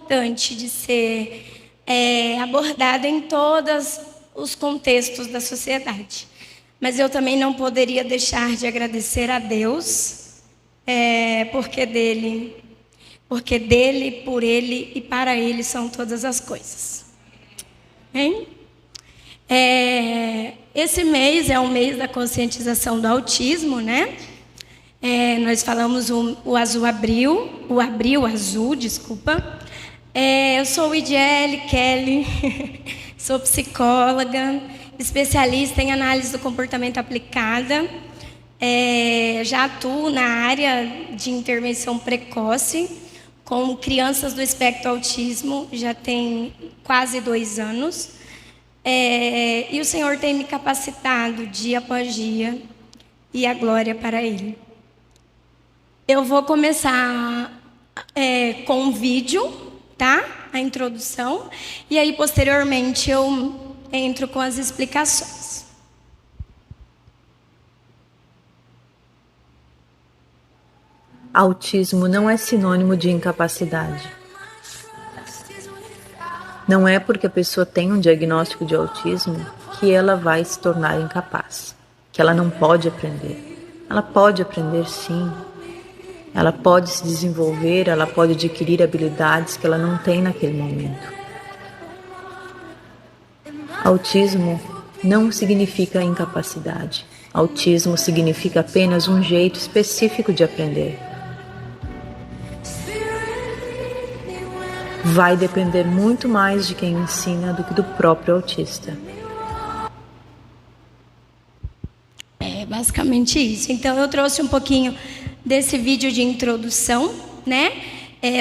importante de ser abordado em todos os contextos da sociedade. Mas eu também não poderia deixar de agradecer a Deus, porque dele, por Ele e para Ele são todas as coisas. Hein? Esse mês é o mês da conscientização do autismo, né? Nós falamos o abril azul, desculpa. Eu sou Idiele Kelly, sou psicóloga, especialista em análise do comportamento aplicada. Já atuo na área de intervenção precoce com crianças do espectro autismo, já tem quase 2 anos. E o Senhor tem me capacitado dia após dia, e a glória para Ele. Eu vou começar com um vídeo, tá? A introdução, e aí posteriormente eu entro com as explicações. Autismo não é sinônimo de incapacidade. Não é porque a pessoa tem um diagnóstico de autismo que ela vai se tornar incapaz, que ela não pode aprender. Ela pode aprender sim. Ela pode se desenvolver, ela pode adquirir habilidades que ela não tem naquele momento. Autismo não significa incapacidade. Autismo significa apenas um jeito específico de aprender. Vai depender muito mais de quem ensina do que do próprio autista. Basicamente isso. Então eu trouxe um pouquinho desse vídeo de introdução, né?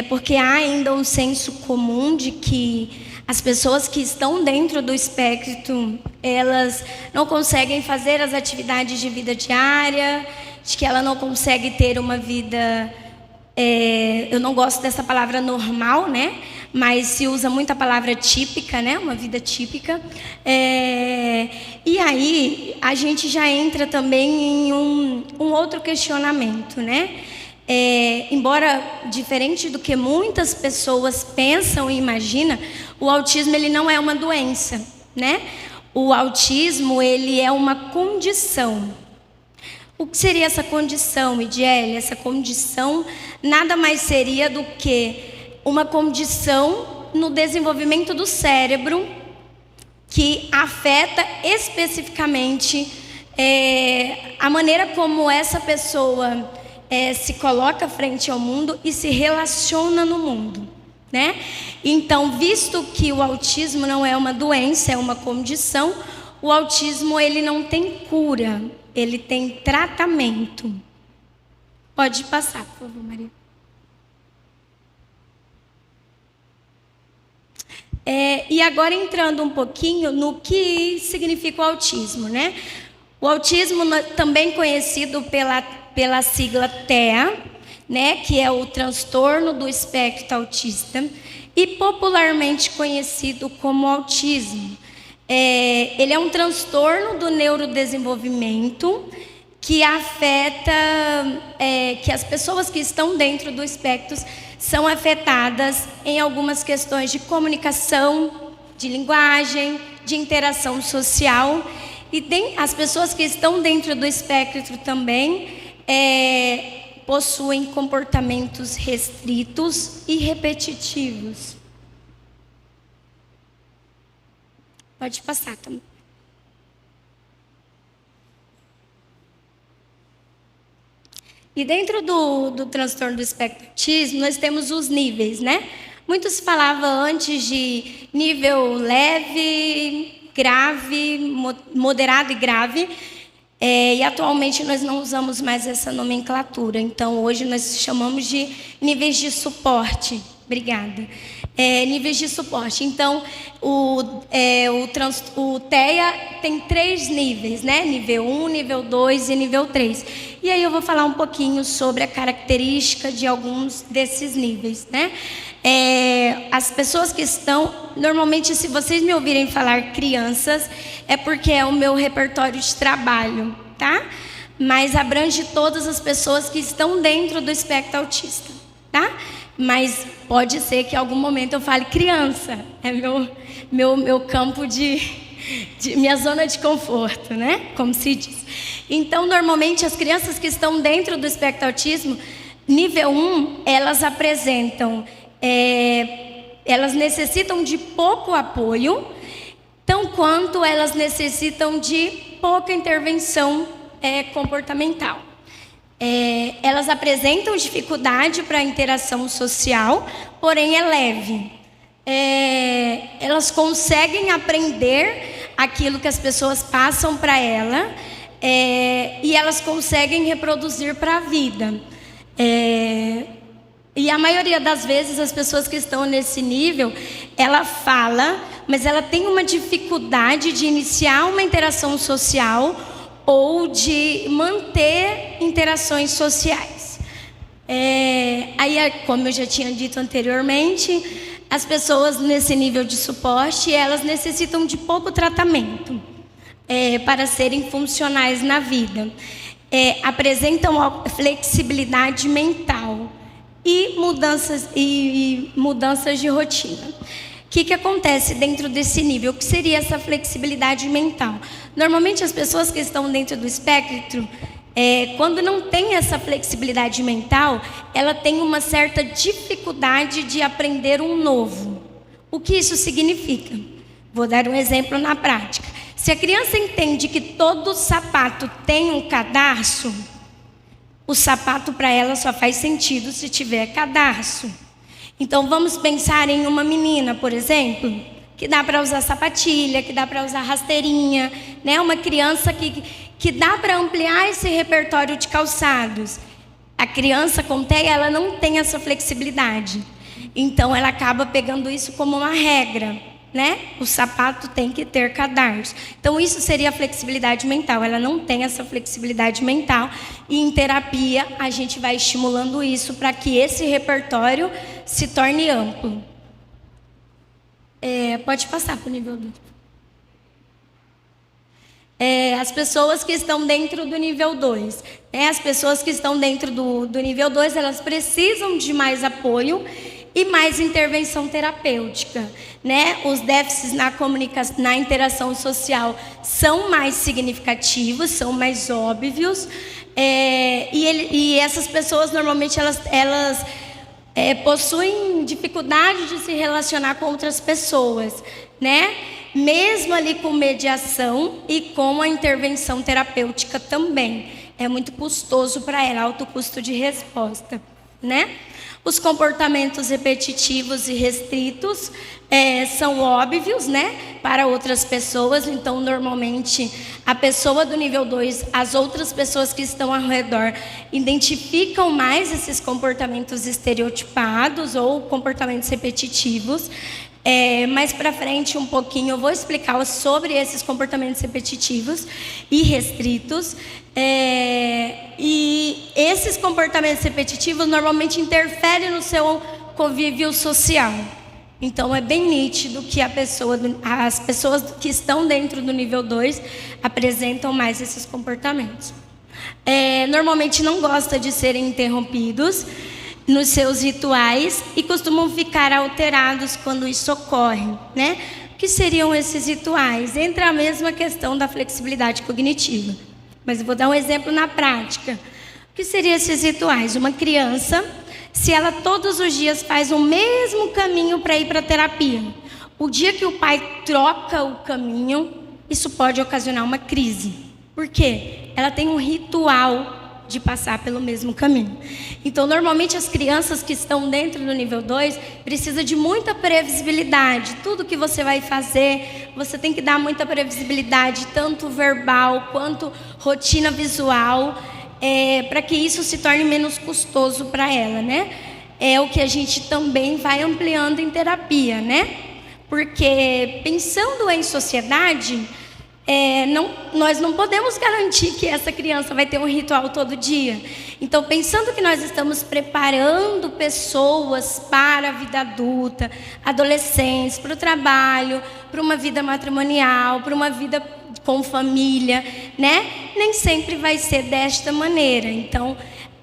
Porque há ainda um senso comum de que as pessoas que estão dentro do espectro, elas não conseguem fazer as atividades de vida diária, de que ela não consegue ter uma vida... eu não gosto dessa palavra normal, né? Mas se usa muito a palavra típica, né? Uma vida típica. E aí a gente já entra também em um outro questionamento, né? Embora diferente do que muitas pessoas pensam e imaginam, o autismo ele não é uma doença, né? O autismo ele é uma condição. O que seria essa condição, Idiele? Essa condição nada mais seria do que uma condição no desenvolvimento do cérebro que afeta especificamente a maneira como essa pessoa se coloca frente ao mundo e se relaciona no mundo, né? Então, visto que o autismo não é uma doença, é uma condição, o autismo ele não tem cura. Ele tem tratamento. Pode passar, por favor, Maria. E agora entrando um pouquinho no que significa o autismo, né? O autismo também conhecido pela sigla TEA, né? Que é o transtorno do espectro autista, e popularmente conhecido como autismo. Ele é um transtorno do neurodesenvolvimento que afeta, que as pessoas que estão dentro do espectro são afetadas em algumas questões de comunicação, de linguagem, de interação social. E as pessoas que estão dentro do espectro também possuem comportamentos restritos e repetitivos. Pode passar também. E dentro do transtorno do espectro autismo, nós temos os níveis, né? Muito se falava antes de nível leve, grave, moderado e grave. E atualmente nós não usamos mais essa nomenclatura. Então, hoje nós chamamos de níveis de suporte. Obrigada. Níveis de suporte. Então, o TEA tem 3 níveis, né? Nível 1, nível 2 e nível 3. E aí eu vou falar um pouquinho sobre a característica de alguns desses níveis, né? As pessoas que estão... Normalmente, se vocês me ouvirem falar crianças, é porque é o meu repertório de trabalho, tá? Mas abrange todas as pessoas que estão dentro do espectro autista, tá? Mas pode ser que em algum momento eu fale criança. É meu campo minha zona de conforto, né? Como se diz. Então, normalmente, as crianças que estão dentro do espectro autismo, nível 1, elas apresentam... elas necessitam de pouco apoio, tão quanto elas necessitam de pouca intervenção comportamental. Elas apresentam dificuldade para a interação social, porém é leve. Elas conseguem aprender aquilo que as pessoas passam para ela, e elas conseguem reproduzir para a vida. E a maioria das vezes as pessoas que estão nesse nível, ela fala, mas ela tem uma dificuldade de iniciar uma interação social ou de manter interações sociais. Aí, como eu já tinha dito anteriormente, as pessoas nesse nível de suporte, elas necessitam de pouco tratamento para serem funcionais na vida. Apresentam flexibilidade mental e mudanças de rotina. O que acontece dentro desse nível? O que seria essa flexibilidade mental? Normalmente as pessoas que estão dentro do espectro, quando não tem essa flexibilidade mental, ela tem uma certa dificuldade de aprender um novo. O que isso significa? Vou dar um exemplo na prática. Se a criança entende que todo sapato tem um cadarço, o sapato para ela só faz sentido se tiver cadarço. Então vamos pensar em uma menina, por exemplo, que dá para usar sapatilha, que dá para usar rasteirinha, né? Uma criança que dá para ampliar esse repertório de calçados. A criança com TEA, ela não tem essa flexibilidade. Então ela acaba pegando isso como uma regra, né? O sapato tem que ter cadarço. Então isso seria a flexibilidade mental. Ela não tem essa flexibilidade mental. E em terapia a gente vai estimulando isso para que esse repertório se torne amplo. Pode passar para o nível 2. As pessoas que estão dentro do nível 2. As pessoas que estão dentro do nível 2, elas precisam de mais apoio e mais intervenção terapêutica, né? Os déficits na interação social são mais significativos, são mais óbvios, e essas pessoas normalmente elas possuem dificuldade de se relacionar com outras pessoas, né? Mesmo ali com mediação e com a intervenção terapêutica também. É muito custoso para ela, alto custo de resposta, né? Os comportamentos repetitivos e restritos são óbvios, né, para outras pessoas. Então, normalmente, a pessoa do nível 2, as outras pessoas que estão ao redor, identificam mais esses comportamentos estereotipados ou comportamentos repetitivos. Mais para frente um pouquinho eu vou explicar sobre esses comportamentos repetitivos e restritos. E esses comportamentos repetitivos normalmente interferem no seu convívio social. Então é bem nítido que as pessoas que estão dentro do nível 2 apresentam mais esses comportamentos. Normalmente não gostam de serem interrompidos nos seus rituais e costumam ficar alterados quando isso ocorre, né? O que seriam esses rituais? Entra a mesma questão da flexibilidade cognitiva. Mas eu vou dar um exemplo na prática. O que seriam esses rituais? Uma criança, se ela todos os dias faz o mesmo caminho para ir para a terapia, o dia que o pai troca o caminho, isso pode ocasionar uma crise. Por quê? Ela tem um ritual de passar pelo mesmo caminho. Então, normalmente, as crianças que estão dentro do nível 2 precisam de muita previsibilidade. Tudo que você vai fazer, você tem que dar muita previsibilidade, tanto verbal quanto rotina visual, para que isso se torne menos custoso para ela, né? É o que a gente também vai ampliando em terapia, né? Porque, pensando em sociedade, nós não podemos garantir que essa criança vai ter um ritual todo dia. Então, pensando que nós estamos preparando pessoas para a vida adulta, adolescentes, para o trabalho, para uma vida matrimonial, para uma vida com família, né? Nem sempre vai ser desta maneira. Então,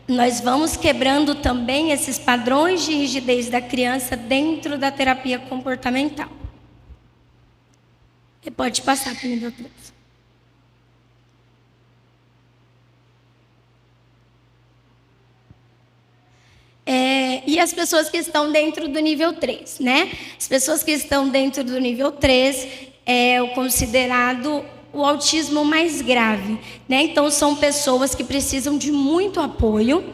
nós vamos quebrando também esses padrões de rigidez da criança dentro da terapia comportamental. E pode passar para o nível 3. E as pessoas que estão dentro do nível 3, né? As pessoas que estão dentro do nível 3 é o considerado o autismo mais grave, né? Então, são pessoas que precisam de muito apoio,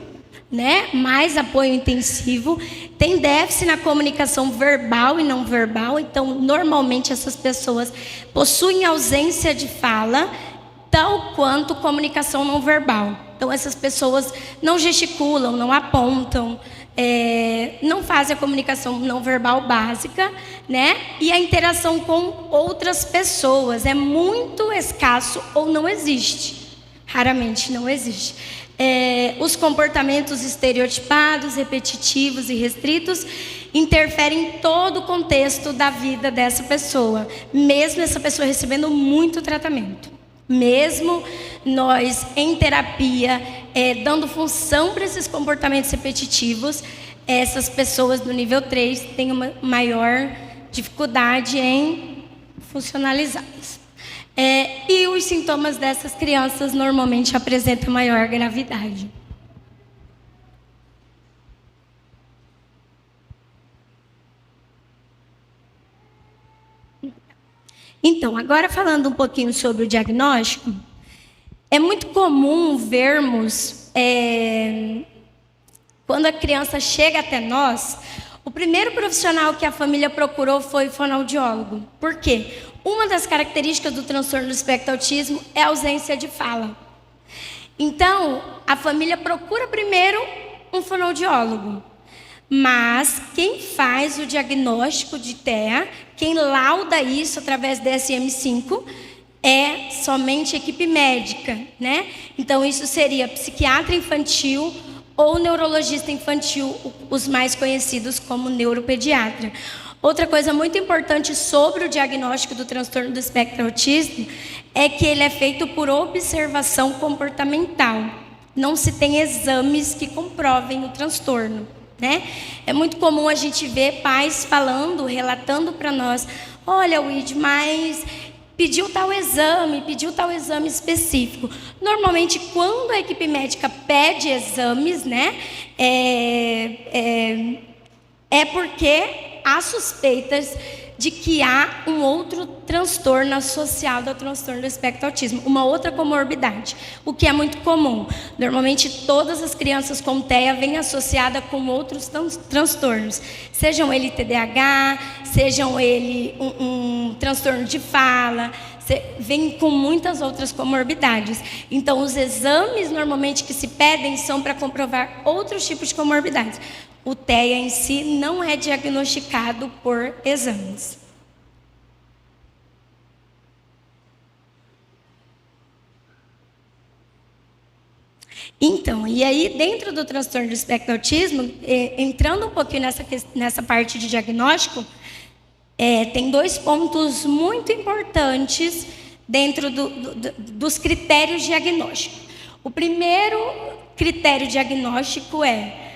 né? Mais apoio intensivo. Tem déficit na comunicação verbal e não verbal. Então, normalmente, essas pessoas possuem ausência de fala, tal quanto comunicação não verbal. Então, essas pessoas não gesticulam, não apontam, não fazem a comunicação não verbal básica, né? E a interação com outras pessoas é muito escasso ou não existe. Raramente não existe. Os comportamentos estereotipados, repetitivos e restritos interferem em todo o contexto da vida dessa pessoa, mesmo essa pessoa recebendo muito tratamento. Mesmo nós, em terapia, dando função para esses comportamentos repetitivos, essas pessoas do nível 3 têm uma maior dificuldade em funcionalizá-los. E os sintomas dessas crianças normalmente apresentam maior gravidade. Então, agora falando um pouquinho sobre o diagnóstico, é muito comum vermos, quando a criança chega até nós, o primeiro profissional que a família procurou foi o fonoaudiólogo. Por quê? Uma das características do transtorno do espectro autismo é a ausência de fala. Então, a família procura primeiro um fonoaudiólogo. Mas quem faz o diagnóstico de TEA, quem lauda isso através do DSM-5, é somente a equipe médica, né? Então, isso seria psiquiatra infantil ou neurologista infantil, os mais conhecidos como neuropediatra. Outra coisa muito importante sobre o diagnóstico do transtorno do espectro autista é que ele é feito por observação comportamental. Não se tem exames que comprovem o transtorno, né? É muito comum a gente ver pais falando, relatando para nós: olha, Wid, mas pediu tal exame específico. Normalmente, quando a equipe médica pede exames, né, é porque há suspeitas de que há um outro transtorno associado ao transtorno do espectro autismo, uma outra comorbidade, o que é muito comum. Normalmente, todas as crianças com TEA vêm associadas com outros transtornos, sejam ele TDAH, sejam ele um transtorno de fala, vem com muitas outras comorbidades. Então, os exames normalmente que se pedem são para comprovar outros tipos de comorbidades. O TEA em si não é diagnosticado por exames. Então, e aí dentro do transtorno do espectro autismo, entrando um pouquinho nessa parte de diagnóstico, tem dois pontos muito importantes dentro dos critérios diagnósticos. O primeiro critério diagnóstico é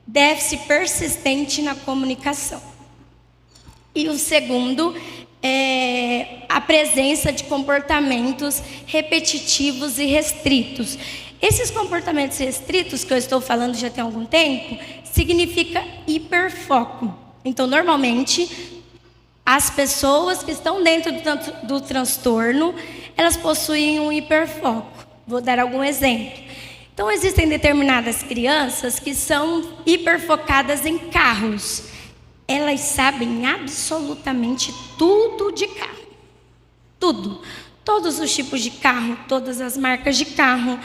déficit persistente na comunicação. E o segundo é a presença de comportamentos repetitivos e restritos. Esses comportamentos restritos, que eu estou falando já tem algum tempo, significa hiperfoco. Então, normalmente, as pessoas que estão dentro do transtorno, elas possuem um hiperfoco. Vou dar algum exemplo. Então, existem determinadas crianças que são hiperfocadas em carros. Elas sabem absolutamente tudo de carro. Tudo. Todos os tipos de carro, todas as marcas de carro,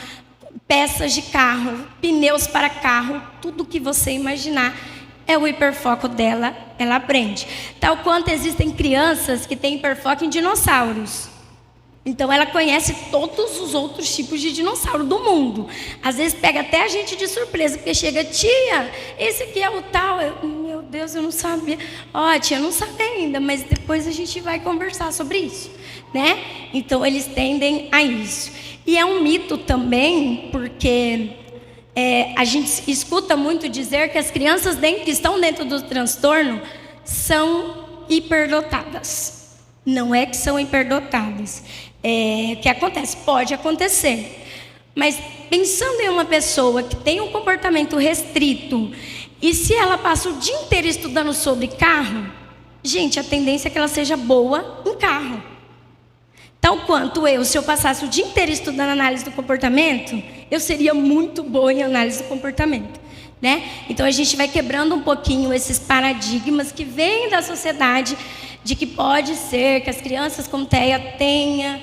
peças de carro, pneus para carro, tudo que você imaginar é o hiperfoco dela, ela aprende. Tal quanto existem crianças que têm hiperfoco em dinossauros. Então, ela conhece todos os outros tipos de dinossauro do mundo. Às vezes, pega até a gente de surpresa, porque chega: tia, esse aqui é o tal. Meu Deus, eu não sabia. Ó, tia, não sabe ainda, mas depois a gente vai conversar sobre isso, né? Então, eles tendem a isso. E é um mito também, porque a gente escuta muito dizer que as crianças que estão dentro do transtorno são hiperdotadas. Não é que são hiperdotadas. O que acontece? Pode acontecer. Mas pensando em uma pessoa que tem um comportamento restrito, e se ela passa o dia inteiro estudando sobre carro, gente, a tendência é que ela seja boa em carro. Tal quanto se eu passasse o dia inteiro estudando análise do comportamento, eu seria muito boa em análise do comportamento, né? Então a gente vai quebrando um pouquinho esses paradigmas que vêm da sociedade de que pode ser que as crianças com TEA tenham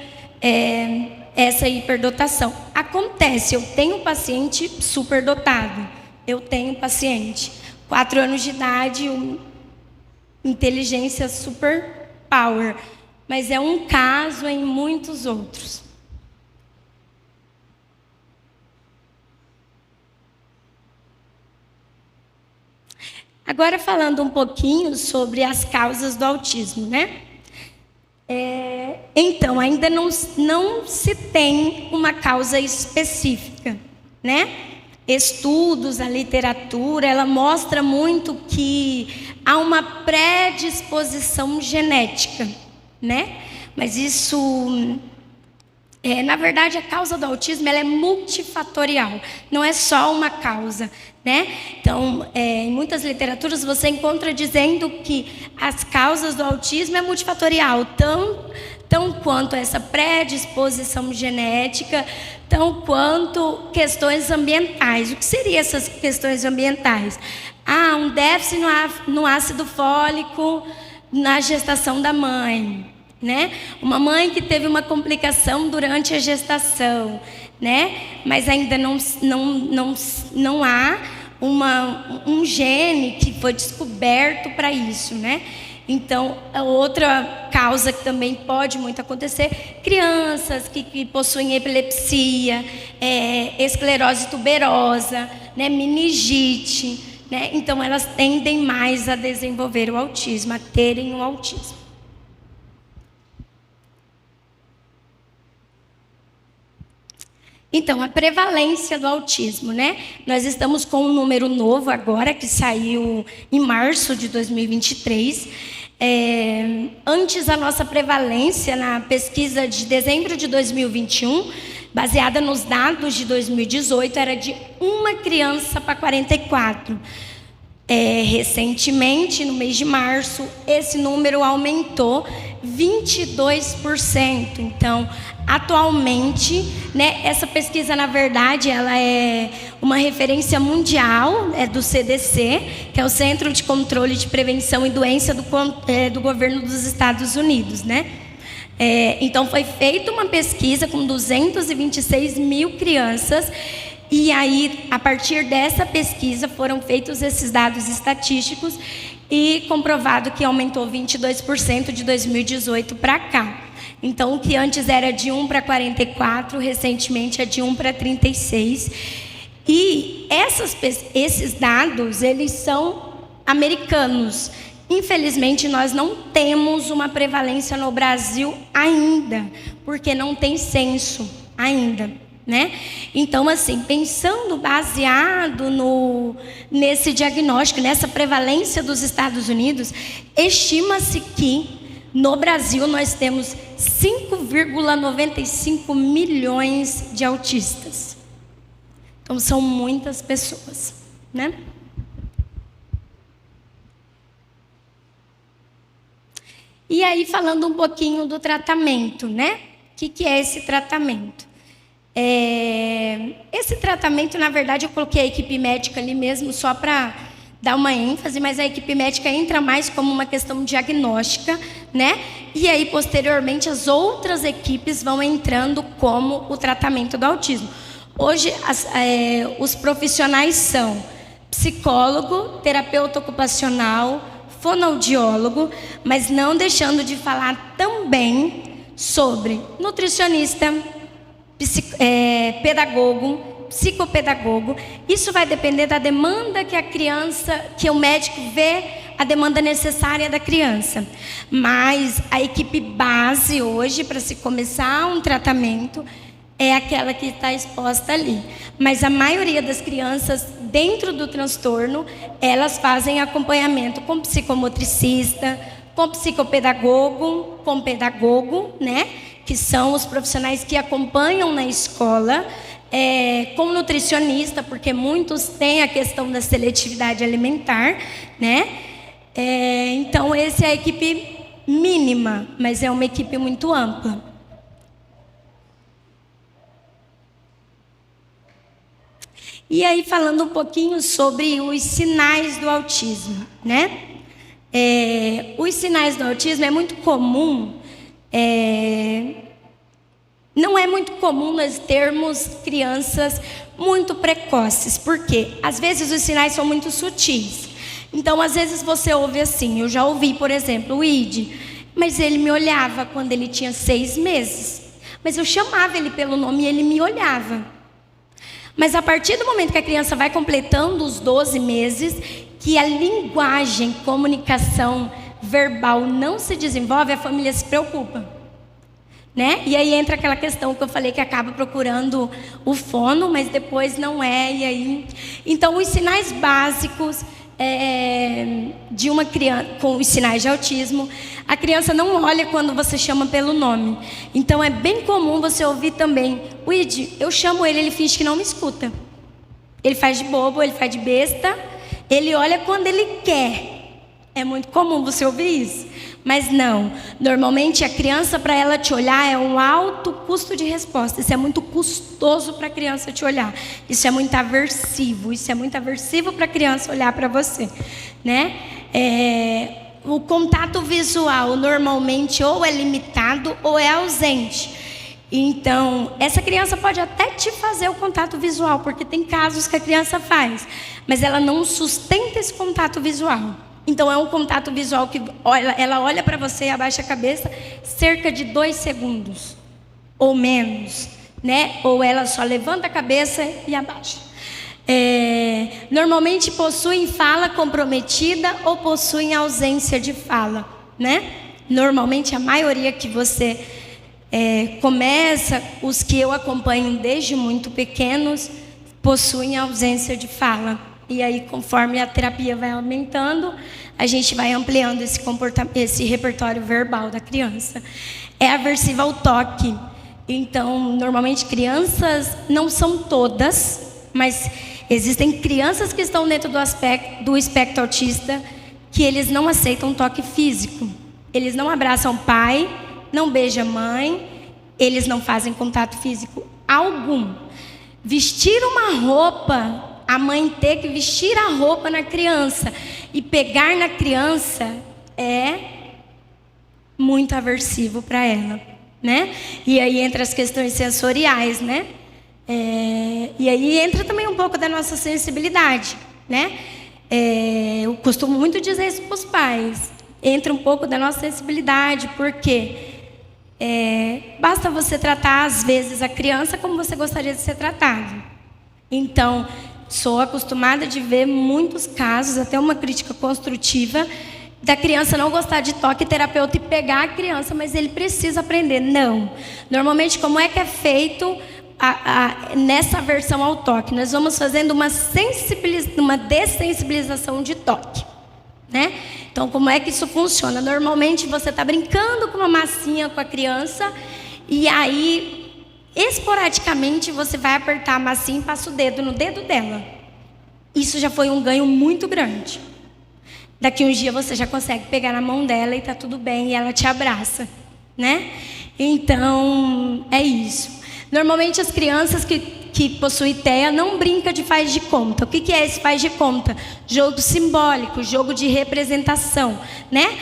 essa hiperdotação. Acontece, eu tenho um paciente superdotado, eu tenho um paciente 4 anos de idade, inteligência super power, mas é um caso em muitos outros. Agora falando um pouquinho sobre as causas do autismo, né? Então, ainda não se tem uma causa específica, né? Estudos, a literatura, ela mostra muito que há uma predisposição genética, né? Mas isso, na verdade, a causa do autismo ela é multifatorial, não é só uma causa, né? Então, em muitas literaturas você encontra dizendo que as causas do autismo é multifatorial, tão quanto essa predisposição genética, tão quanto questões ambientais. O que seriam essas questões ambientais? Um déficit no ácido fólico na gestação da mãe, né? Uma mãe que teve uma complicação durante a gestação, né? Mas ainda não há um gene que foi descoberto para isso, né? Então, outra causa que também pode muito acontecer, crianças que possuem epilepsia, esclerose tuberosa, né, meningite, né? Então, elas tendem mais a desenvolver o autismo, a terem o autismo. Então, a prevalência do autismo, né? Nós estamos com um número novo agora, que saiu em março de 2023. Antes, a nossa prevalência na pesquisa de dezembro de 2021, baseada nos dados de 2018, era de 1 criança para 44. Recentemente, no mês de março, esse número aumentou 22%. Então, atualmente, né, essa pesquisa, na verdade, ela é uma referência mundial, do CDC, que é o Centro de Controle de Prevenção e Doença do governo dos Estados Unidos, né? Então, foi feita uma pesquisa com 226 mil crianças. E aí, a partir dessa pesquisa, foram feitos esses dados estatísticos e comprovado que aumentou 22% de 2018 para cá. Então, o que antes era de 1 para 44, recentemente é de 1 para 36. E esses dados, eles são americanos. Infelizmente, nós não temos uma prevalência no Brasil ainda, porque não tem censo ainda, né? Então, assim, pensando baseado nesse diagnóstico, nessa prevalência dos Estados Unidos, estima-se que no Brasil nós temos 5,95 milhões de autistas. Então, são muitas pessoas, né? E aí, falando um pouquinho do tratamento, né? O que é esse tratamento? Esse tratamento, na verdade, eu coloquei a equipe médica ali mesmo só para dar uma ênfase, mas a equipe médica entra mais como uma questão diagnóstica, né? E aí, posteriormente, as outras equipes vão entrando como o tratamento do autismo. Hoje, os profissionais são psicólogo, terapeuta ocupacional, fonoaudiólogo, mas não deixando de falar também sobre nutricionista, pedagogo, psicopedagogo. Isso vai depender da demanda que o médico vê a demanda necessária da criança. Mas a equipe base hoje, para se começar um tratamento, é aquela que está exposta ali. Mas a maioria das crianças, dentro do transtorno, elas fazem acompanhamento com psicomotricista, com psicopedagogo, com pedagogo, né? Que são os profissionais que acompanham na escola, com nutricionista, porque muitos têm a questão da seletividade alimentar, né? Então, essa é a equipe mínima, mas é uma equipe muito ampla. E aí, falando um pouquinho sobre os sinais do autismo, né? Os sinais do autismo é muito comum, não é muito comum nós termos crianças muito precoces, porque às vezes os sinais são muito sutis. Então, às vezes você ouve assim, eu já ouvi, por exemplo, o Id, mas ele me olhava quando ele tinha 6 meses. Mas eu chamava ele pelo nome e ele me olhava. Mas a partir do momento que a criança vai completando os 12 meses, que a linguagem, comunicação verbal não se desenvolve, a família se preocupa, né? E aí entra aquela questão que eu falei que acaba procurando o fono, mas depois não é. E aí, então, os sinais básicos de uma criança com os sinais de autismo, a criança não olha quando você chama pelo nome. Então é bem comum você ouvir também, o Id, eu chamo ele, ele finge que não me escuta. Ele faz de bobo, ele faz de besta, ele olha quando ele quer. É muito comum você ouvir isso. Mas não, normalmente a criança, para ela te olhar, é um alto custo de resposta. Isso é muito custoso para a criança te olhar. Isso é muito aversivo. Isso é muito aversivo para a criança olhar para você, né? O contato visual normalmente ou é limitado ou é ausente. Então, essa criança pode até te fazer o contato visual, porque tem casos que a criança faz, mas ela não sustenta esse contato visual. Então, é um contato visual que ela olha para você e abaixa a cabeça cerca de 2 segundos, ou menos, né? Ou ela só levanta a cabeça e abaixa. Normalmente possuem fala comprometida ou possuem ausência de fala, né? Normalmente, a maioria que você começa, os que eu acompanho desde muito pequenos, possuem ausência de fala. E aí, conforme a terapia vai aumentando, a gente vai ampliando esse repertório verbal da criança. É aversiva ao toque. Então, normalmente, crianças, não são todas, mas existem crianças que estão dentro do espectro autista que eles não aceitam toque físico. Eles não abraçam pai, não beijam mãe, eles não fazem contato físico algum. Vestir uma roupa, a mãe ter que vestir a roupa na criança e pegar na criança é muito aversivo para ela, né? E aí entra as questões sensoriais, né? E aí entra também um pouco da nossa sensibilidade, né? Eu costumo muito dizer isso para os pais. Entra um pouco da nossa sensibilidade, porque basta você tratar, às vezes, a criança como você gostaria de ser tratado. Então, sou acostumada de ver muitos casos, até uma crítica construtiva, da criança não gostar de toque, terapeuta e pegar a criança, mas ele precisa aprender. Não. Normalmente, como é que é feito nessa versão ao toque? Nós vamos fazendo uma dessensibilização de toque, né? Então, como é que isso funciona? Normalmente, você está brincando com uma massinha com a criança e aí, esporadicamente, você vai apertar a massinha e passa o dedo no dedo dela. Isso já foi um ganho muito grande. Daqui uns dias você já consegue pegar na mão dela e está tudo bem, e ela te abraça, né? Então, é isso. Normalmente as crianças que possuem TEA não brincam de faz de conta. O que é esse faz de conta? Jogo simbólico, jogo de representação, né?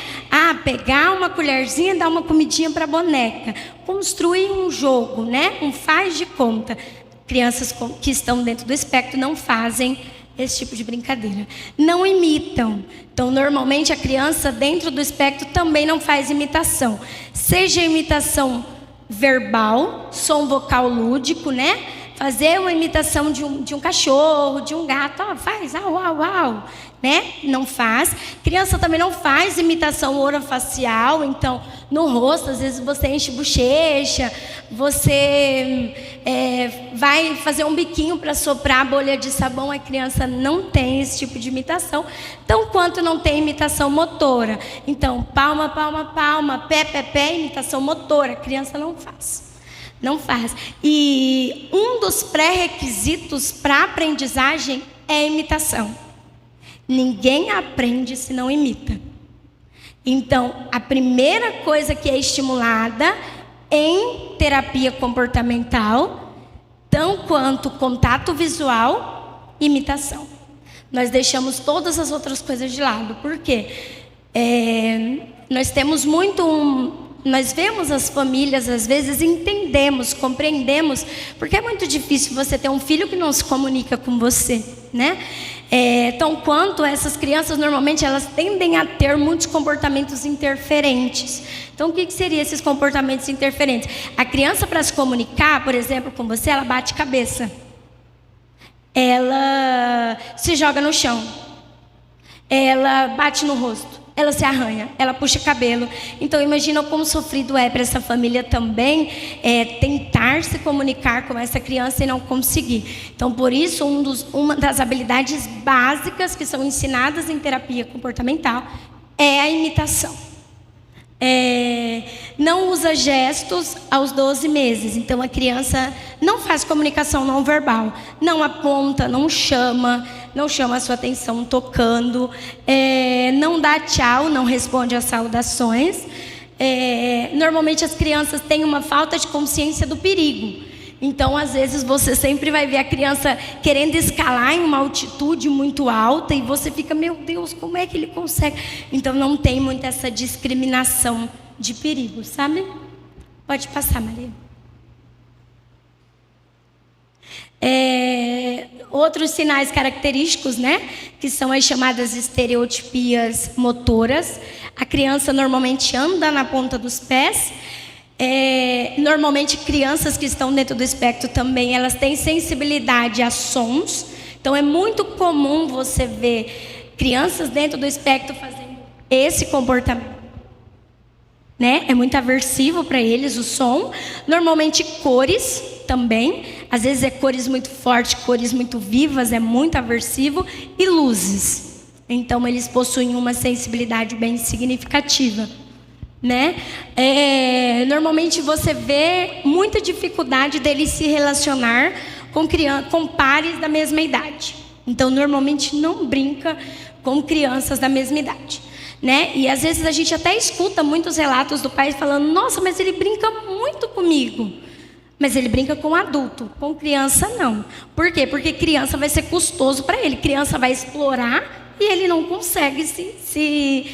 Pegar uma colherzinha e dar uma comidinha para a boneca. Construir um jogo, né? Um faz de conta. Crianças que estão dentro do espectro não fazem esse tipo de brincadeira. Não imitam. Então, normalmente, a criança dentro do espectro também não faz imitação. Seja imitação verbal, som vocal lúdico, né? Fazer uma imitação de um cachorro, de um gato. Faz, au, au, au. né? Não faz. Criança também não faz imitação orofacial, então no rosto, às vezes você enche bochecha, você vai fazer um biquinho para soprar a bolha de sabão, a criança não tem esse tipo de imitação, tão quanto não tem imitação motora. Então, palma, palma, palma, pé, pé, pé, imitação motora, a criança não faz. Não faz. E um dos pré-requisitos para a aprendizagem é a imitação. Ninguém aprende se não imita. Então, a primeira coisa que é estimulada em terapia comportamental, tão quanto contato visual, imitação. Nós deixamos todas as outras coisas de lado. Por quê? Nós temos nós vemos as famílias, às vezes entendemos, compreendemos, porque é muito difícil você ter um filho que não se comunica com você, né? Tão quanto essas crianças, normalmente, elas tendem a ter muitos comportamentos interferentes. Então, o que seriam esses comportamentos interferentes? A criança, para se comunicar, por exemplo, com você, ela bate cabeça. Ela se joga no chão. Ela bate no rosto. Ela se arranha, ela puxa cabelo. Então, imagina como sofrido é para essa família também tentar se comunicar com essa criança e não conseguir. Então, por isso, uma das habilidades básicas que são ensinadas em terapia comportamental é a imitação. Não usa gestos aos 12 meses. Então, a criança não faz comunicação não verbal. Não aponta, não chama a sua atenção tocando. Não dá tchau, não responde às saudações. Normalmente, as crianças têm uma falta de consciência do perigo. Então, às vezes, você sempre vai ver a criança querendo escalar em uma altitude muito alta e você fica, meu Deus, como é que ele consegue? Então, não tem muito essa discriminação de perigo, sabe? Pode passar, Maria. Outros sinais característicos, né? Que são as chamadas estereotipias motoras. A criança normalmente anda na ponta dos pés. Normalmente crianças que estão dentro do espectro também, elas têm sensibilidade a sons. Então é muito comum você ver crianças dentro do espectro fazendo esse comportamento, né? É muito aversivo para eles o som. Normalmente cores também, às vezes cores muito fortes, cores muito vivas, é muito aversivo. E luzes. Então eles possuem uma sensibilidade bem significativa, né? Normalmente você vê muita dificuldade deles se relacionar com pares da mesma idade. Então, normalmente não brinca com crianças da mesma idade, né? E às vezes a gente até escuta muitos relatos do pai falando: nossa, mas ele brinca muito comigo. Mas ele brinca com adulto, com criança não. Por quê? Porque criança vai ser custoso para ele. Criança vai explorar e ele não consegue se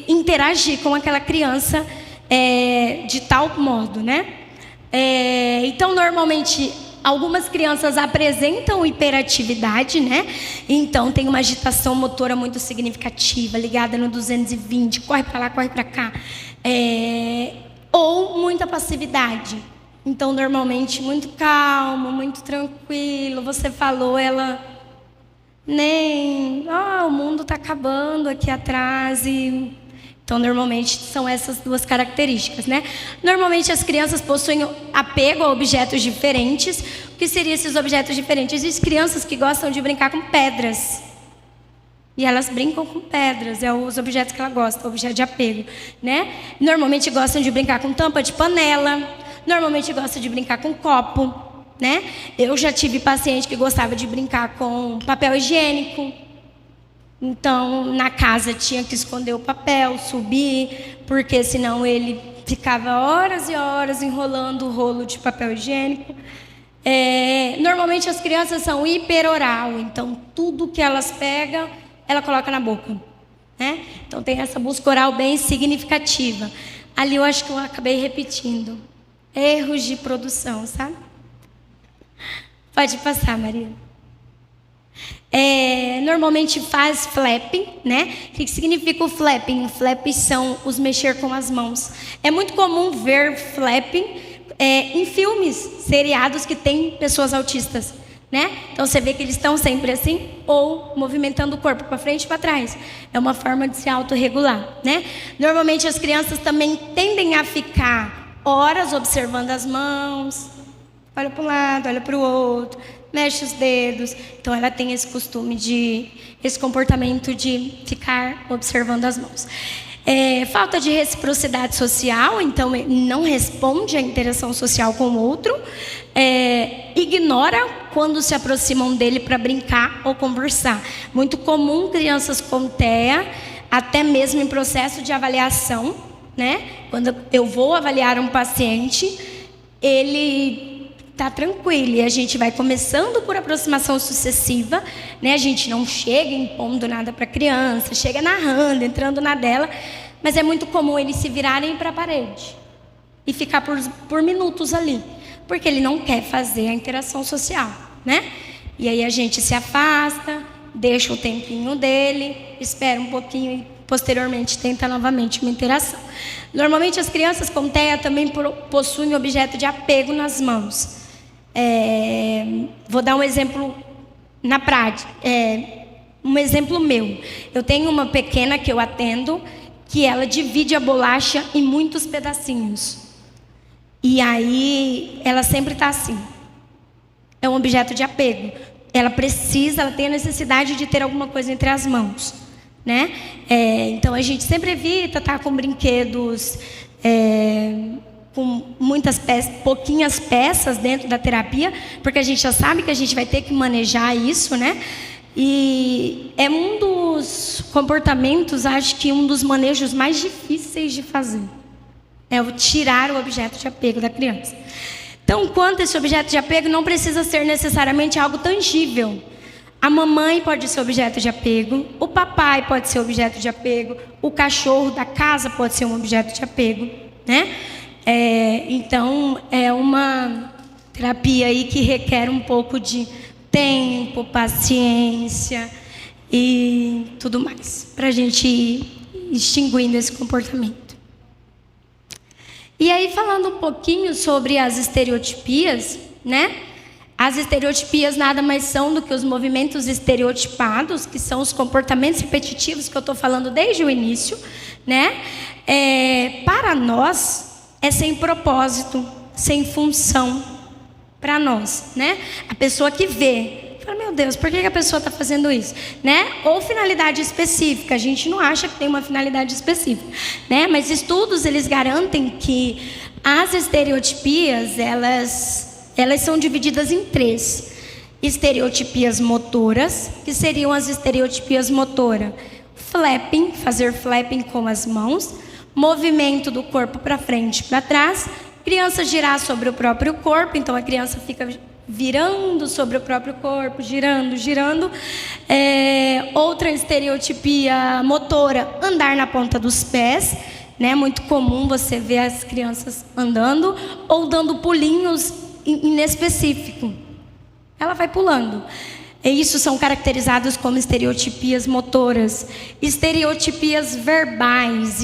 interagir com aquela criança de tal modo, né? Então, normalmente, algumas crianças apresentam hiperatividade, né? Então, tem uma agitação motora muito significativa, ligada no 220, corre para lá, corre para cá. Ou muita passividade. Então, normalmente, muito calmo, muito tranquilo. Você falou, ela... o mundo está acabando aqui atrás. Então, normalmente, são essas duas características, né? Normalmente, as crianças possuem apego a objetos diferentes. O que seriam esses objetos diferentes? Existem crianças que gostam de brincar com pedras. E elas brincam com pedras, é os objetos que ela gosta, objeto de apego, né? Normalmente, gostam de brincar com tampa de panela. Normalmente, gostam de brincar com copo, né? Eu já tive paciente que gostava de brincar com papel higiênico. Então, na casa tinha que esconder o papel, subir, porque senão ele ficava horas e horas enrolando o rolo de papel higiênico. Normalmente as crianças são hiperoral, então tudo que elas pegam, ela coloca na boca, né? Então tem essa busca oral bem significativa. Ali eu acho que eu acabei repetindo. Erros de produção, sabe? Pode passar, Maria. Normalmente faz flapping, né? O que significa o flapping? O flapping são os mexer com as mãos. É muito comum ver flapping em filmes, seriados que tem pessoas autistas, né? Então você vê que eles estão sempre assim, ou movimentando o corpo para frente e para trás. É uma forma de se autorregular, né? Normalmente as crianças também tendem a ficar horas observando as mãos. Olha para um lado, olha para o outro, mexe os dedos. Então ela tem esse costume esse comportamento de ficar observando as mãos. Falta de reciprocidade social, então não responde à interação social com o outro. Ignora quando se aproximam dele para brincar ou conversar. Muito comum crianças com TEA, até mesmo em processo de avaliação, né? Quando eu vou avaliar um paciente, ele está tranquilo e a gente vai começando por aproximação sucessiva, né? A gente não chega impondo nada para a criança, chega narrando, entrando na dela, mas é muito comum eles se virarem para a parede e ficar por minutos ali, porque ele não quer fazer a interação social, né? E aí a gente se afasta, deixa o tempinho dele, espera um pouquinho e posteriormente tenta novamente uma interação. Normalmente as crianças com TEA também possuem objeto de apego nas mãos. Vou dar um exemplo na prática, um exemplo meu. Eu tenho uma pequena que eu atendo, que ela divide a bolacha em muitos pedacinhos. E aí ela sempre está assim. É um objeto de apego. Ela tem a necessidade de ter alguma coisa entre as mãos, né? Então a gente sempre evita estar com brinquedos com pouquinhas peças dentro da terapia, porque a gente já sabe que a gente vai ter que manejar isso, né? E é um dos comportamentos, acho que um dos manejos mais difíceis de fazer. É o tirar o objeto de apego da criança. Então, quanto esse objeto de apego não precisa ser necessariamente algo tangível. A mamãe pode ser objeto de apego, o papai pode ser objeto de apego, o cachorro da casa pode ser um objeto de apego, né? Então, é uma terapia aí que requer um pouco de tempo, paciência e tudo mais, para a gente ir extinguindo esse comportamento. E aí, falando um pouquinho sobre as estereotipias, né? As estereotipias nada mais são do que os movimentos estereotipados, que são os comportamentos repetitivos que eu estou falando desde o início, né? Para nós, é sem propósito, sem função para nós, né? A pessoa que vê, fala, meu Deus, por que a pessoa está fazendo isso, né? Ou finalidade específica, a gente não acha que tem uma finalidade específica, né? Mas estudos, eles garantem que as estereotipias, elas são divididas em 3. Estereotipias motoras, que seriam as estereotipias motoras. Flapping, fazer flapping com as mãos. Movimento do corpo para frente e para trás. Criança girar sobre o próprio corpo, então a criança fica virando sobre o próprio corpo, girando, girando. Outra estereotipia motora, andar na ponta dos pés, né? Muito comum você ver as crianças andando ou dando pulinhos inespecífico. Ela vai pulando. E isso são caracterizados como estereotipias motoras. Estereotipias verbais.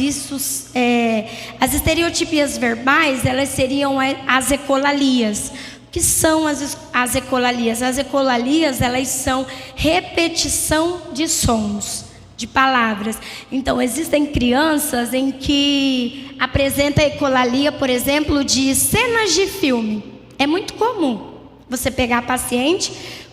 As estereotipias verbais, elas seriam as ecolalias. O que são as ecolalias? As ecolalias, elas são repetição de sons, de palavras. Então, existem crianças em que apresenta a ecolalia, por exemplo, de cenas de filme. É muito comum você pegar paciente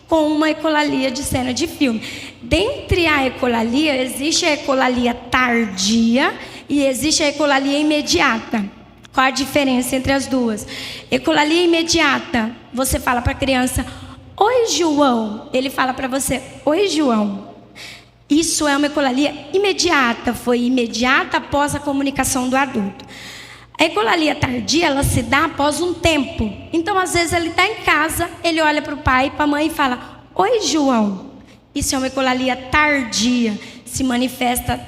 com uma ecolalia de cena de filme. Dentre a ecolalia, existe a ecolalia tardia e existe a ecolalia imediata. Qual a diferença entre as duas? Ecolalia imediata, você fala para a criança, oi, João. Ele fala para você, oi, João. Isso é uma ecolalia imediata, foi imediata após a comunicação do adulto. A ecolalia tardia, ela se dá após um tempo. Então, às vezes, ele está em casa, ele olha para o pai e para a mãe e fala, oi, João. Isso é uma ecolalia tardia, se manifesta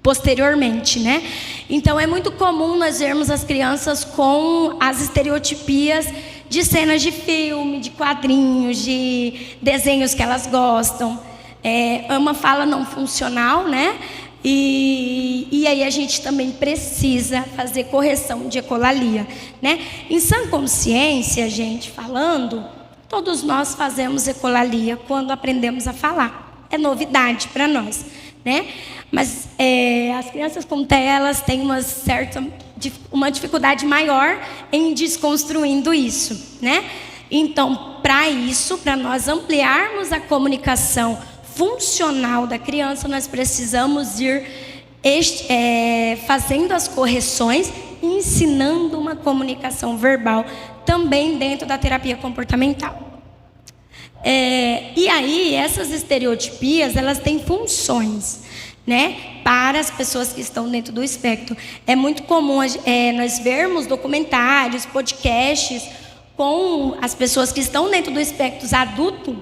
posteriormente, né? Então, é muito comum nós vermos as crianças com as estereotipias de cenas de filme, de quadrinhos, de desenhos que elas gostam. É uma fala não funcional, né? E aí a gente também precisa fazer correção de ecolalia, né? Em sã consciência, gente, falando, Todos nós fazemos ecolalia quando aprendemos a falar. É novidade para nós, né? Mas as crianças com TEA, elas têm uma dificuldade maior em desconstruindo isso, né? Então, para nós ampliarmos a comunicação funcional da criança, nós precisamos ir fazendo as correções, ensinando uma comunicação verbal também dentro da terapia comportamental. E aí, essas estereotipias, elas têm funções, né, para as pessoas que estão dentro do espectro. É muito comum nós vermos documentários, podcasts com as pessoas que estão dentro do espectro adulto,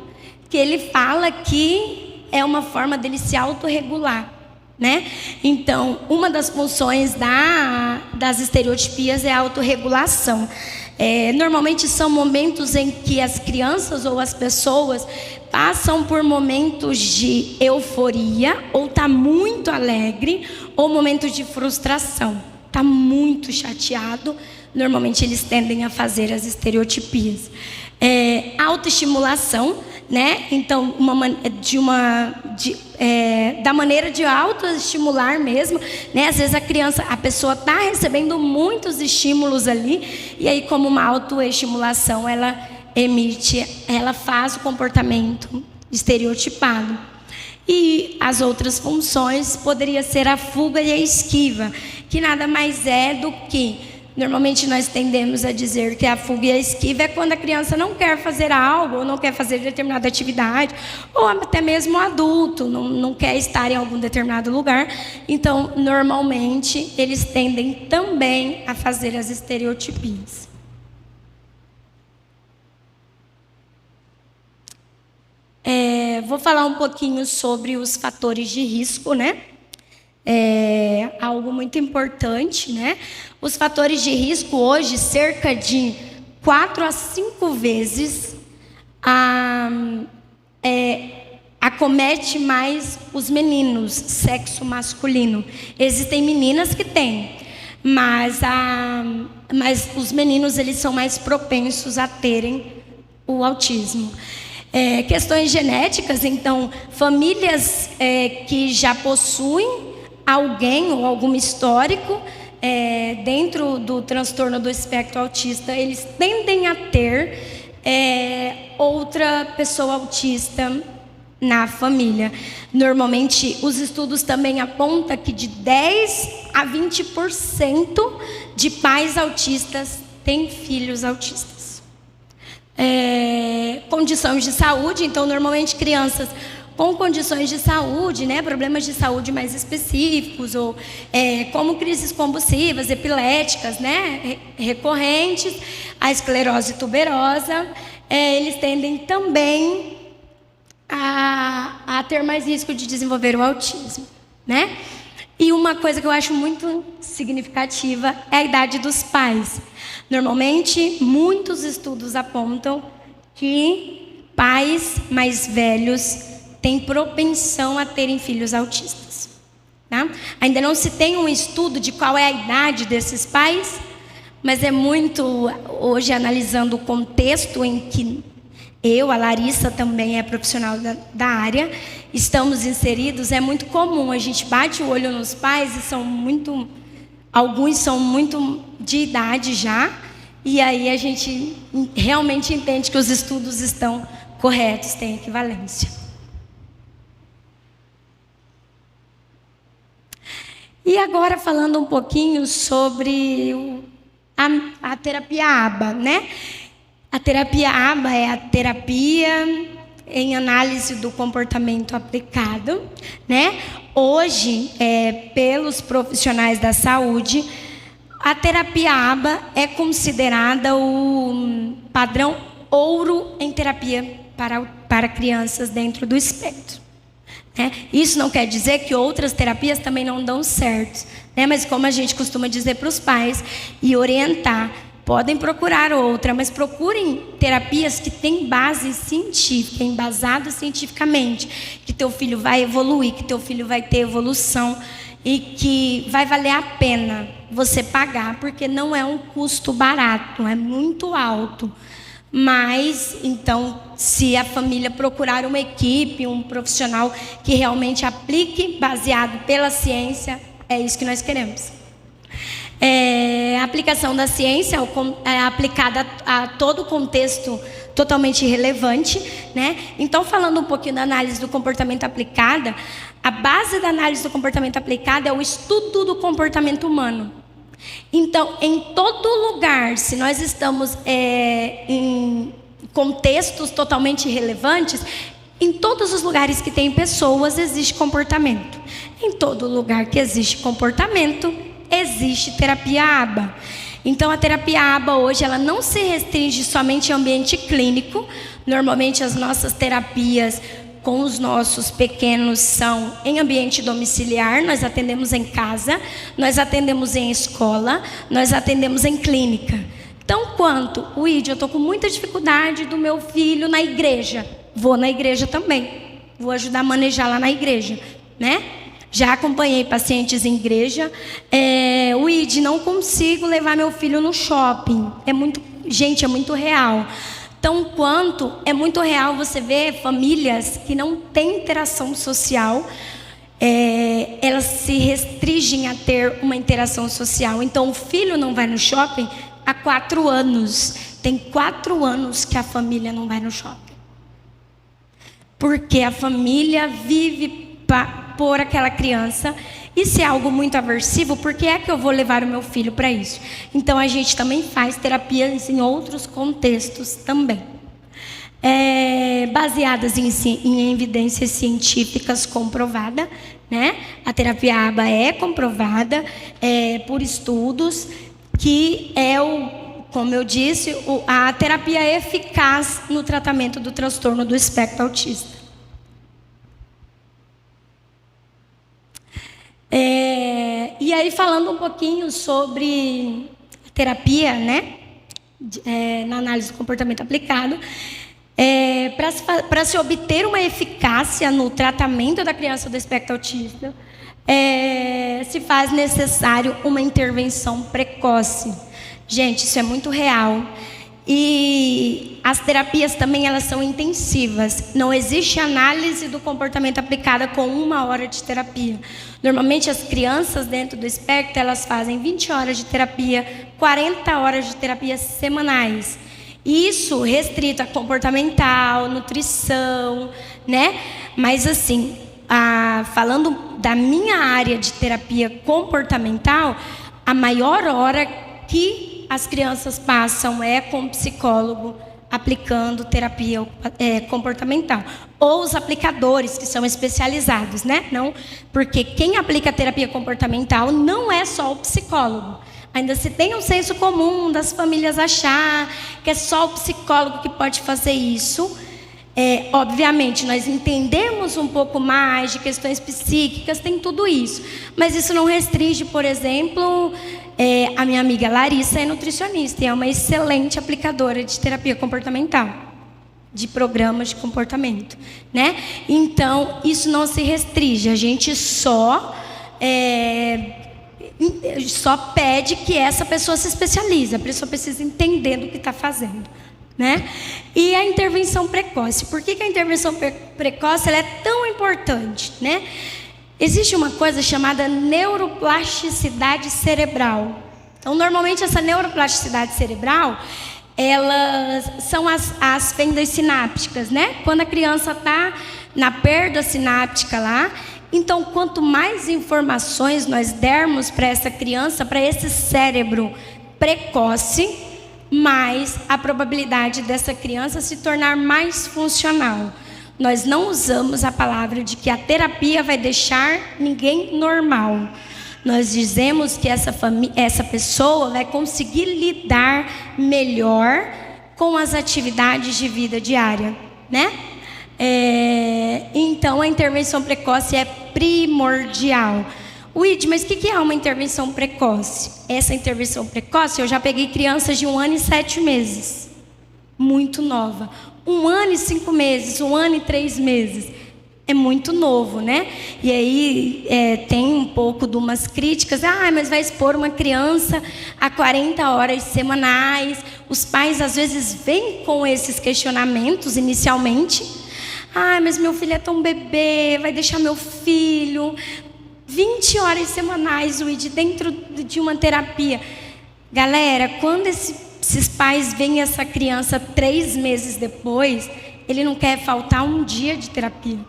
que ele fala que é uma forma dele se autorregular, né? Então, uma das funções das estereotipias é a autorregulação. Normalmente são momentos em que as crianças ou as pessoas passam por momentos de euforia, ou está muito alegre, ou momentos de frustração. Está muito chateado. Normalmente eles tendem a fazer as estereotipias. Autoestimulação, né? Então, da maneira de autoestimular mesmo, né? Às vezes a pessoa está recebendo muitos estímulos ali, e aí, como uma autoestimulação, ela faz o comportamento estereotipado. E as outras funções poderia ser a fuga e a esquiva, que nada mais é do que... Normalmente nós tendemos a dizer que a fuga e a esquiva é quando a criança não quer fazer algo, ou não quer fazer determinada atividade, ou até mesmo o adulto não quer estar em algum determinado lugar. Então, normalmente, eles tendem também a fazer as estereotipias. Vou falar um pouquinho sobre os fatores de risco, né? Algo muito importante, né? Os fatores de risco hoje, cerca de 4 a 5 vezes acomete mais os meninos, sexo masculino. Existem meninas que têm, mas os meninos, eles são mais propensos a terem o autismo. Questões genéticas, então, famílias que já possuem alguém ou algum histórico dentro do transtorno do espectro autista, eles tendem a ter outra pessoa autista na família. Normalmente, os estudos também apontam que de 10 a 20% de pais autistas têm filhos autistas. Condições de saúde, então, normalmente crianças com condições de saúde, né, problemas de saúde mais específicos, ou como crises convulsivas, epiléticas, né, recorrentes, a esclerose tuberosa, eles tendem também a ter mais risco de desenvolver o autismo, né? E uma coisa que eu acho muito significativa é a idade dos pais. Normalmente, muitos estudos apontam que pais mais velhos têm propensão a terem filhos autistas, tá? Ainda não se tem um estudo de qual é a idade desses pais, mas é muito, hoje, analisando o contexto em que a Larissa também é profissional da área, estamos inseridos, é muito comum, a gente bate o olho nos pais e alguns são muito de idade já, e aí a gente realmente entende que os estudos estão corretos, têm equivalência. E agora falando um pouquinho sobre a terapia ABA, né? A terapia ABA é a terapia em análise do comportamento aplicado, né? Hoje, pelos profissionais da saúde, a terapia ABA é considerada o padrão ouro em terapia para crianças dentro do espectro. Isso não quer dizer que outras terapias também não dão certo, né? Mas como a gente costuma dizer para os pais e orientar, podem procurar outra, mas procurem terapias que têm base científica, embasado cientificamente, que teu filho vai evoluir, que teu filho vai ter evolução e que vai valer a pena você pagar, porque não é um custo barato, é muito alto. Mas, então, se a família procurar uma equipe, um profissional que realmente aplique, baseado pela ciência, é isso que nós queremos. A aplicação da ciência é aplicada a todo o contexto totalmente relevante, né? Então, falando um pouquinho da análise do comportamento aplicada, a base da análise do comportamento aplicada é o estudo do comportamento humano. Então, em todo lugar, se nós estamos em contextos totalmente relevantes, em todos os lugares que tem pessoas, existe comportamento. Em todo lugar que existe comportamento, existe terapia ABA. Então, a terapia ABA hoje, ela não se restringe somente ao ambiente clínico. Normalmente, as nossas terapias com os nossos pequenos são em ambiente domiciliar, nós atendemos em casa, nós atendemos em escola, nós atendemos em clínica. Então, quanto o eu estou com muita dificuldade do meu filho na igreja, vou na igreja também, vou ajudar a manejar lá na igreja, né? Já acompanhei pacientes em igreja. Não consigo levar meu filho no shopping. É muito real. Tão quanto é muito real você ver famílias que não têm interação social, elas se restringem a ter uma interação social. Então, o filho não vai no shopping há 4 anos. Tem 4 anos que a família não vai no shopping. Porque a família vive por aquela criança. E se é algo muito aversivo, por que é que eu vou levar o meu filho para isso? Então, a gente também faz terapias em outros contextos também. Baseadas em evidências científicas comprovadas, né? A terapia ABA é comprovada por estudos, que como eu disse, a terapia eficaz no tratamento do transtorno do espectro autista. E aí, falando um pouquinho sobre a terapia, né? Na análise do comportamento aplicado, para se obter uma eficácia no tratamento da criança do espectro autista, se faz necessário uma intervenção precoce. Gente, isso é muito real. E as terapias também, elas são intensivas. Não existe análise do comportamento aplicada com 1 hora de terapia. Normalmente, as crianças dentro do espectro, elas fazem 20 horas de terapia, 40 horas de terapia semanais. Isso restrito a comportamental, nutrição, né? Mas assim, falando da minha área de terapia comportamental, a maior hora que as crianças passam com o psicólogo aplicando terapia comportamental. Ou os aplicadores, que são especializados, né? Não, porque quem aplica terapia comportamental não é só o psicólogo. Ainda se tem um senso comum das famílias achar que é só o psicólogo que pode fazer isso. Obviamente, nós entendemos um pouco mais de questões psíquicas, tem tudo isso. Mas isso não restringe, por exemplo, a minha amiga Larissa é nutricionista e é uma excelente aplicadora de terapia comportamental, de programas de comportamento, né? Então, isso não se restringe, a gente só pede que essa pessoa se especialize, a pessoa precisa entender do que está fazendo, né? E a intervenção precoce. Por que a intervenção precoce ela é tão importante, né? Existe uma coisa chamada neuroplasticidade cerebral. Então, normalmente, essa neuroplasticidade cerebral, elas são as fendas sinápticas, né? Quando a criança está na perda sináptica lá, então, quanto mais informações nós dermos para essa criança, para esse cérebro precoce, mais a probabilidade dessa criança se tornar mais funcional. Nós não usamos a palavra de que a terapia vai deixar ninguém normal. Nós dizemos que essa pessoa vai conseguir lidar melhor com as atividades de vida diária, né? Então, a intervenção precoce é primordial. Mas o que é uma intervenção precoce? Essa intervenção precoce, eu já peguei crianças de 1 ano e 7 meses. Muito nova. 1 ano e 5 meses, 1 ano e 3 meses. é muito novo, né? E aí tem um pouco de umas críticas. Mas vai expor uma criança a 40 horas semanais. Os pais, às vezes, vêm com esses questionamentos inicialmente. Mas meu filho é tão bebê, vai deixar meu filho 20 horas semanais, Luíde, dentro de uma terapia. Galera, quando esses pais veem essa criança 3 meses depois, ele não quer faltar um dia de terapia.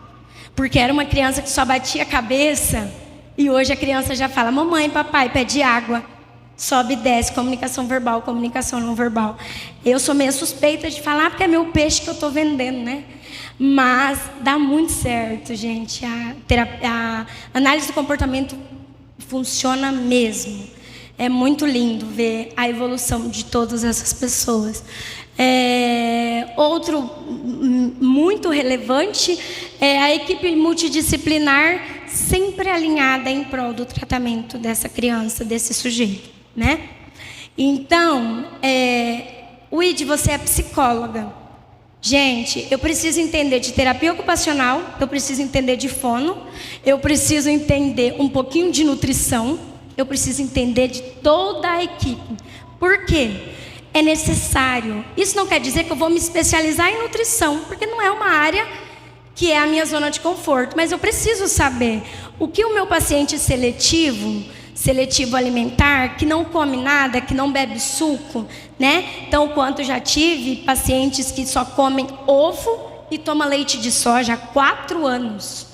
Porque era uma criança que só batia a cabeça, e hoje a criança já fala: mamãe, papai, pede água. Sobe e desce, comunicação verbal, comunicação não verbal. Eu sou meio suspeita de falar, porque é meu peixe que eu estou vendendo, né? Mas dá muito certo, gente. A análise do comportamento funciona mesmo. É muito lindo ver a evolução de todas essas pessoas. Outro muito relevante é a equipe multidisciplinar sempre alinhada em prol do tratamento dessa criança, desse sujeito, né? Então, Luíde, você é psicóloga. Gente, eu preciso entender de terapia ocupacional, eu preciso entender de fono, eu preciso entender um pouquinho de nutrição, eu preciso entender de toda a equipe. Por quê? É necessário. Isso não quer dizer que eu vou me especializar em nutrição, porque não é uma área que é a minha zona de conforto, mas eu preciso saber o que o meu paciente seletivo alimentar, que não come nada, que não bebe suco, né? Então, quanto já tive pacientes que só comem ovo e tomam leite de soja há 4 anos.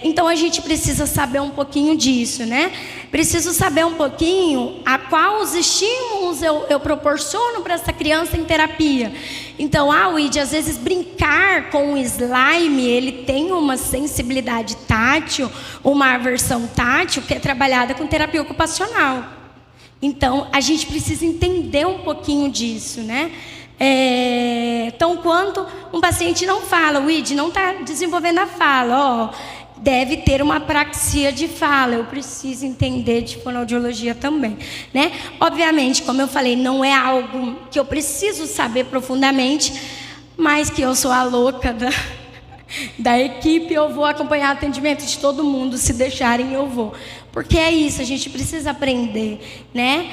Então, a gente precisa saber um pouquinho disso, né? Preciso saber um pouquinho a quais estímulos eu proporciono para essa criança em terapia. Então, Luíde, às vezes brincar com o slime, ele tem uma sensibilidade tátil, uma aversão tátil, que é trabalhada com terapia ocupacional. Então, a gente precisa entender um pouquinho disso, né? Então, quando um paciente não fala, Luíde, não está desenvolvendo a fala, deve ter uma apraxia de fala, eu preciso entender de fonoaudiologia também, né? Obviamente, como eu falei, não é algo que eu preciso saber profundamente, mas que eu sou a louca da equipe, eu vou acompanhar o atendimento de todo mundo, se deixarem eu vou. Porque é isso, a gente precisa aprender, né?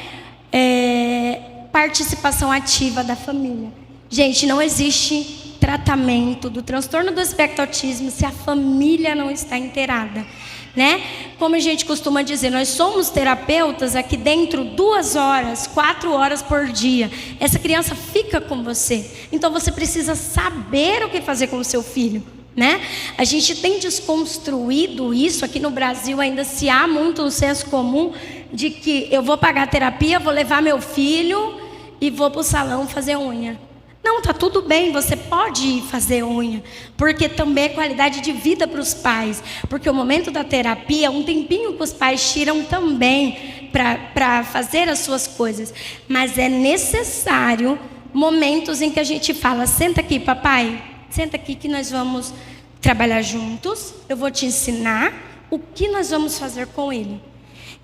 Participação ativa da família. Gente, não existe tratamento do transtorno do espectro autismo se a família não está inteirada, né? Como a gente costuma dizer, nós somos terapeutas aqui dentro 2 horas, 4 horas por dia. Essa criança fica com você. Então você precisa saber o que fazer com o seu filho, né? A gente tem desconstruído isso aqui no Brasil, ainda se há muito um senso comum de que eu vou pagar terapia, vou levar meu filho e vou para o salão fazer unha. Não, tá tudo bem, você pode ir fazer unha, porque também é qualidade de vida para os pais, porque o momento da terapia é um tempinho que os pais tiram também para fazer as suas coisas, mas é necessário momentos em que a gente fala: senta aqui, papai, senta aqui que nós vamos trabalhar juntos, eu vou te ensinar o que nós vamos fazer com ele.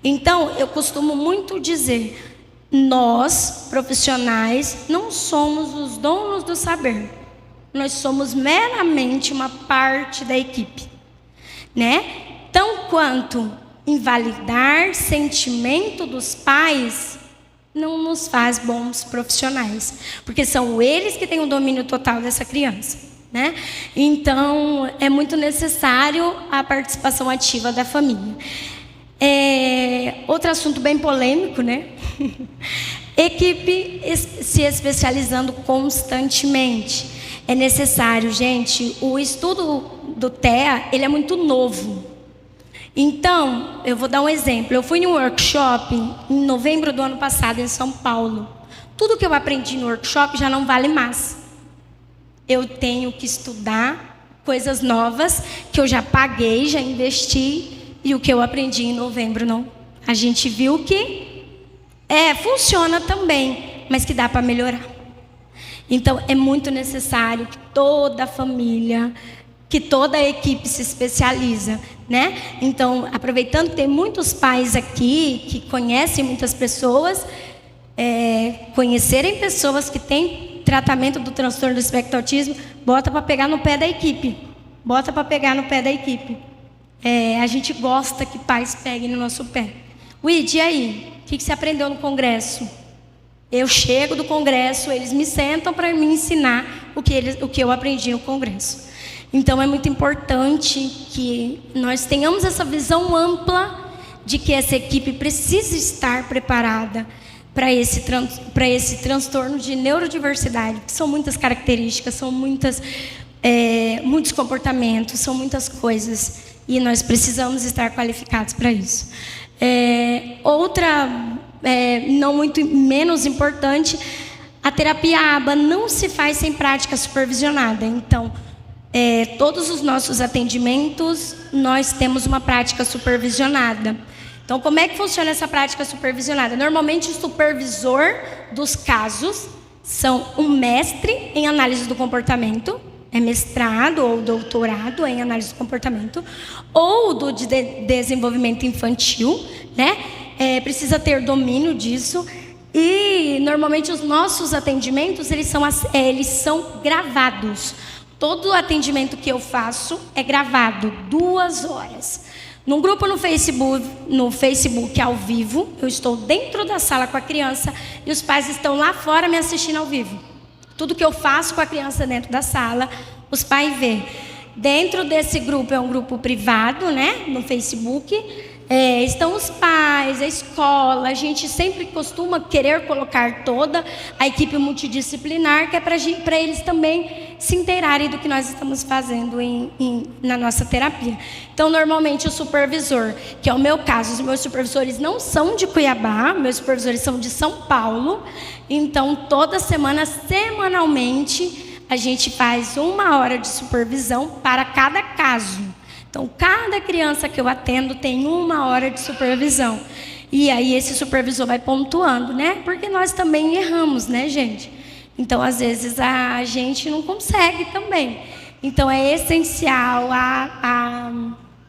Então, eu costumo muito dizer: nós, profissionais, não somos os donos do saber. Nós somos meramente uma parte da equipe, né? Tão quanto invalidar sentimento dos pais não nos faz bons profissionais, porque são eles que têm o domínio total dessa criança, né? Então, é muito necessário a participação ativa da família. Outro assunto bem polêmico, né? Equipe se especializando constantemente. É necessário, gente. O estudo do TEA, ele é muito novo. Então, eu vou dar um exemplo. Eu fui em um workshop em novembro do ano passado em São Paulo. Tudo que eu aprendi no workshop já não vale mais. Eu tenho que estudar coisas novas que eu já paguei, já investi. E o que eu aprendi em novembro, não. A gente viu que funciona também, mas que dá para melhorar. Então, é muito necessário que toda a família, que toda a equipe se especializa, né? Então, aproveitando que tem muitos pais aqui que conhecem muitas pessoas, conhecerem pessoas que têm tratamento do transtorno do espectro autismo, bota para pegar no pé da equipe. bota para pegar no pé da equipe. A gente gosta que pais peguem no nosso pé. Wid, e aí? O que você aprendeu no congresso? Eu chego do congresso, eles me sentam para me ensinar o que eu aprendi no congresso. Então, é muito importante que nós tenhamos essa visão ampla de que essa equipe precisa estar preparada para esse transtorno de neurodiversidade, que são muitas características, são muitos comportamentos, são muitas coisas, e nós precisamos estar qualificados para isso. Não muito menos importante, a terapia ABA não se faz sem prática supervisionada. Então, todos os nossos atendimentos, nós temos uma prática supervisionada. Então, como é que funciona essa prática supervisionada? Normalmente, o supervisor dos casos são um mestre em análise do comportamento, é mestrado ou doutorado em análise do comportamento, ou do desenvolvimento infantil, né? Precisa ter domínio disso. E, normalmente, os nossos atendimentos, eles são gravados. Todo atendimento que eu faço é gravado, 2 horas. Num grupo no Facebook ao vivo, eu estou dentro da sala com a criança e os pais estão lá fora me assistindo ao vivo. Tudo que eu faço com a criança dentro da sala, os pais vê. Dentro desse grupo, é um grupo privado, né, no Facebook, estão os pais, a escola. A gente sempre costuma querer colocar toda a equipe multidisciplinar, que é para eles também se inteirarem do que nós estamos fazendo na nossa terapia. Então, normalmente, o supervisor, que é o meu caso, os meus supervisores não são de Cuiabá, meus supervisores são de São Paulo. Então, toda semana, semanalmente, a gente faz 1 hora de supervisão para cada caso. Então, cada criança que eu atendo tem 1 hora de supervisão. E aí, esse supervisor vai pontuando, né? Porque nós também erramos, né, gente? Então, às vezes, a gente não consegue também. Então, é essencial a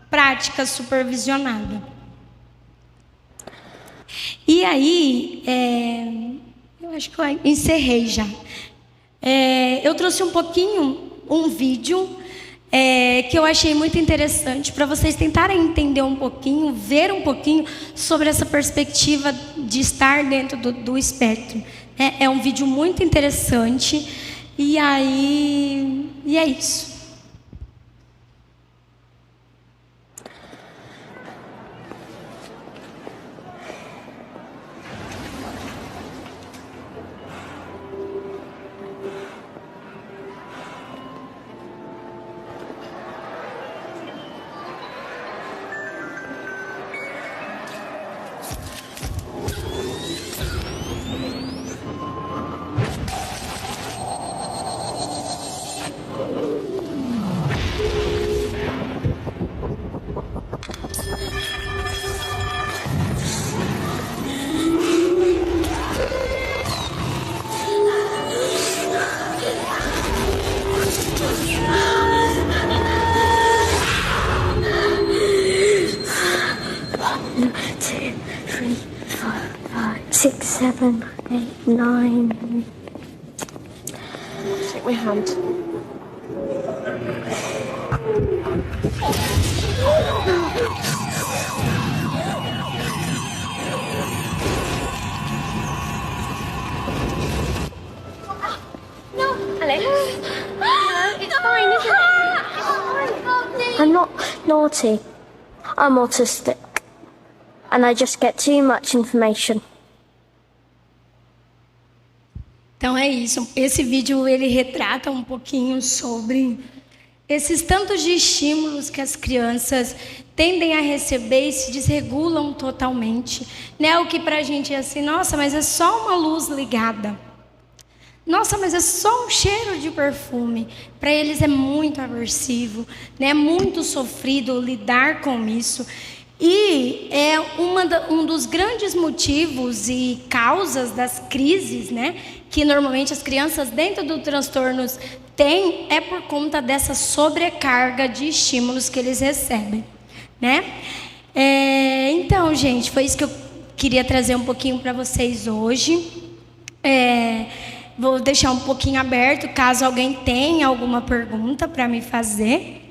prática supervisionada. E aí, eu acho que eu encerrei já. Eu trouxe um vídeo que eu achei muito interessante para vocês tentarem entender um pouquinho, ver um pouquinho sobre essa perspectiva de estar dentro do espectro. É um vídeo muito interessante e é isso. Six, 7, 8, 9. Take my hand. No, Alex. No, it's fine, isn't it? It's fine. I'm not naughty. I'm autistic. And I just get too much information. Então é isso. Esse vídeo ele retrata um pouquinho sobre esses tantos de estímulos que as crianças tendem a receber e se desregulam totalmente, né? O que para a gente é assim, nossa, mas é só uma luz ligada. Nossa, mas é só um cheiro de perfume. Para eles é muito aversivo, né? É muito sofrido lidar com isso. E é um dos grandes motivos e causas das crises, né, que normalmente as crianças dentro do transtornos têm, é por conta dessa sobrecarga de estímulos que eles recebem, né? Então, gente, foi isso que eu queria trazer um pouquinho para vocês hoje. Vou deixar um pouquinho aberto, caso alguém tenha alguma pergunta para me fazer.